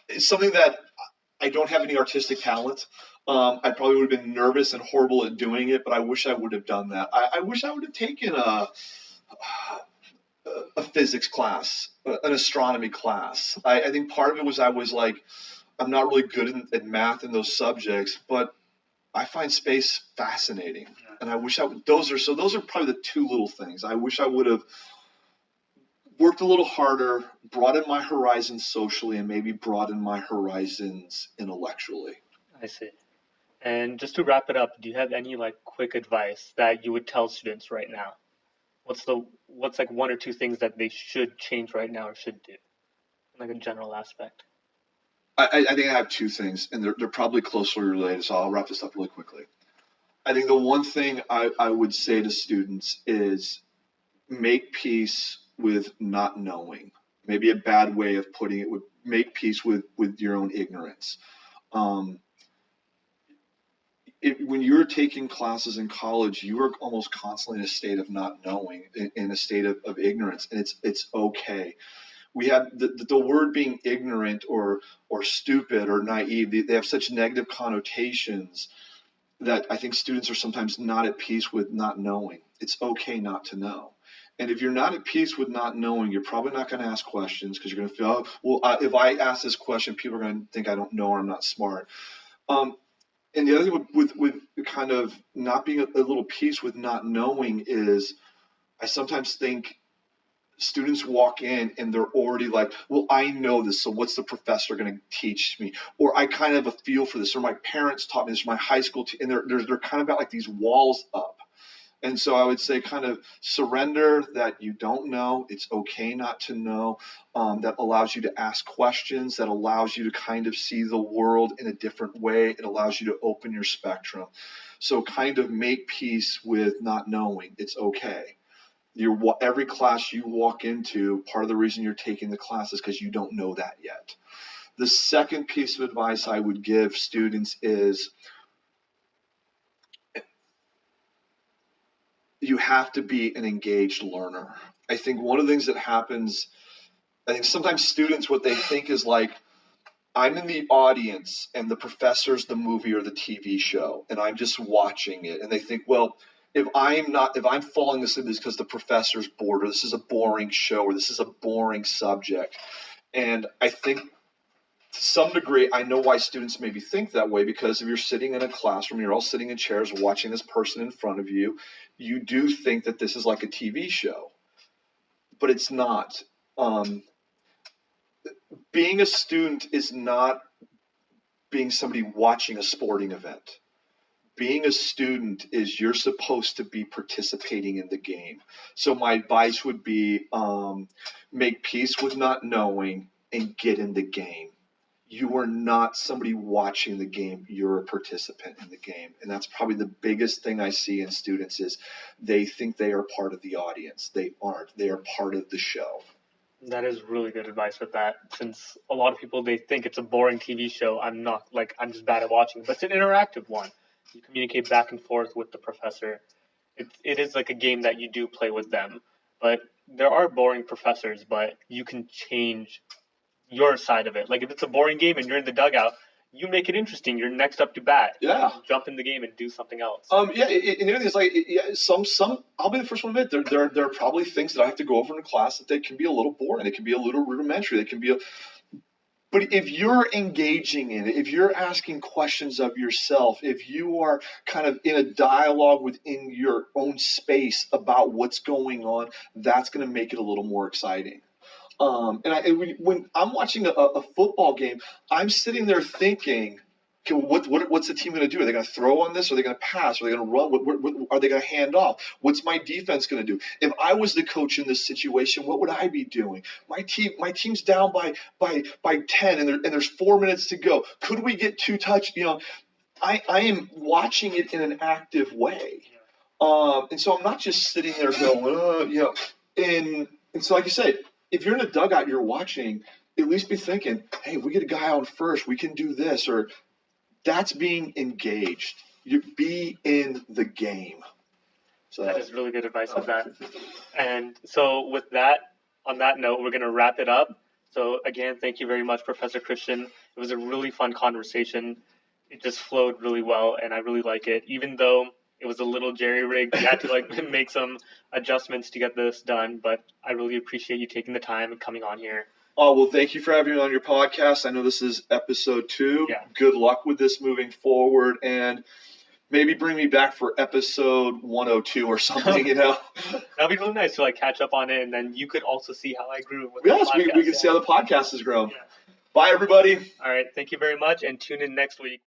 S2: it's something that I don't have any artistic talent. I probably would have been nervous and horrible at doing it, but I wish I would have done that. I wish I would have taken a physics class, an astronomy class. I think part of it was I was like, I'm not really good at math and those subjects, but I find space fascinating. Yeah. And I wish those are probably the two little things. I wish I would have worked a little harder, broadened my horizons socially, and maybe broadened my horizons intellectually.
S1: I see. And just to wrap it up, do you have any like quick advice that you would tell students right now? What's like one or two things that they should change right now or should do, like a general aspect?
S2: I think I have two things, and they're probably closely related, so I'll wrap this up really quickly. I think the one thing I would say to students is make peace with not knowing. Maybe a bad way of putting it would make peace with your own ignorance. When you're taking classes in college, you are almost constantly in a state of not knowing, in a state of ignorance, and it's okay. We have the word being ignorant or stupid or naive. They have such negative connotations that I think students are sometimes not at peace with not knowing. It's okay not to know. And if you're not at peace with not knowing, you're probably not going to ask questions because you're going to feel, oh, well, if I ask this question, people are going to think I don't know or I'm not smart. And the other thing with kind of not being a little peace with not knowing is I sometimes think students walk in and they're already like, well, I know this, so what's the professor going to teach me? Or I kind of have a feel for this, or my parents taught me this, my high school, and they're kind of got like these walls up. And so I would say kind of surrender that you don't know. It's okay not to know. That allows you to ask questions, that allows you to kind of see the world in a different way. It allows you to open your spectrum. So kind of make peace with not knowing. It's okay. Every class you walk into, part of the reason you're taking the class is because you don't know that yet. The second piece of advice I would give students is you have to be an engaged learner. I think one of the things that happens, I think sometimes students, what they think is like, I'm in the audience and the professor's the movie or the TV show and I'm just watching it. And they think, well, if I'm falling asleep, it's because the professor's bored, or this is a boring show, or this is a boring subject. And I think to some degree, I know why students maybe think that way, because if you're sitting in a classroom, you're all sitting in chairs watching this person in front of you, you do think that this is like a TV show, but it's not. Being a student is not being somebody watching a sporting event. Being a student is you're supposed to be participating in the game. So my advice would be make peace with not knowing and get in the game. You are not somebody watching the game. You're a participant in the game. And that's probably the biggest thing I see in students is they think they are part of the audience. They aren't. They are part of the show.
S1: That is really good advice with that, since a lot of people, they think it's a boring TV show. I'm just bad at watching, but it's an interactive one. You communicate back and forth with the professor. It is like a game that you do play with them, but there are boring professors, but you can change your side of it. Like if it's a boring game and you're in the dugout, you make it interesting. You're next up to bat.
S2: Yeah.
S1: Jump in the game and do something else.
S2: And the other thing is like, some I'll be the first one to admit there are probably things that I have to go over in a class that they can be a little boring. They can be a little rudimentary. They can be but if you're engaging in it, if you're asking questions of yourself, if you are kind of in a dialogue within your own space about what's going on, that's going to make it a little more exciting. When I'm watching a football game, I'm sitting there thinking, okay, what's the team going to do? Are they going to throw on this? Are they going to pass? Are they going to run? What are they going to hand off? What's my defense going to do? If I was the coach in this situation, what would I be doing? My team's down by 10, and there's 4 minutes to go. Could we get 2 touch? I am watching it in an active way, and so I'm not just sitting there going, and so like you said, if you're in a dugout, you're watching, at least be thinking, hey, if we get a guy on first, we can do this, or that's being engaged. You be in the game. So
S1: that is really good advice with that. And so with that, on that note, we're going to wrap it up. So again, thank you very much, Professor Christian. It was a really fun conversation. It just flowed really well, and I really like it. Even though it was a little jerry-rigged, we had to make some adjustments to get this done, but I really appreciate you taking the time and coming on here.
S2: Oh, well, thank you for having me on your podcast. I know this is episode 2.
S1: Yeah.
S2: Good luck with this moving forward, and maybe bring me back for episode 102 or something, That'd
S1: be really nice to catch up on it, and then you could also see how I grew with
S2: the podcast. We can see how the podcast has grown.
S1: Yeah.
S2: Bye, everybody.
S1: All right. Thank you very much, and tune in next week.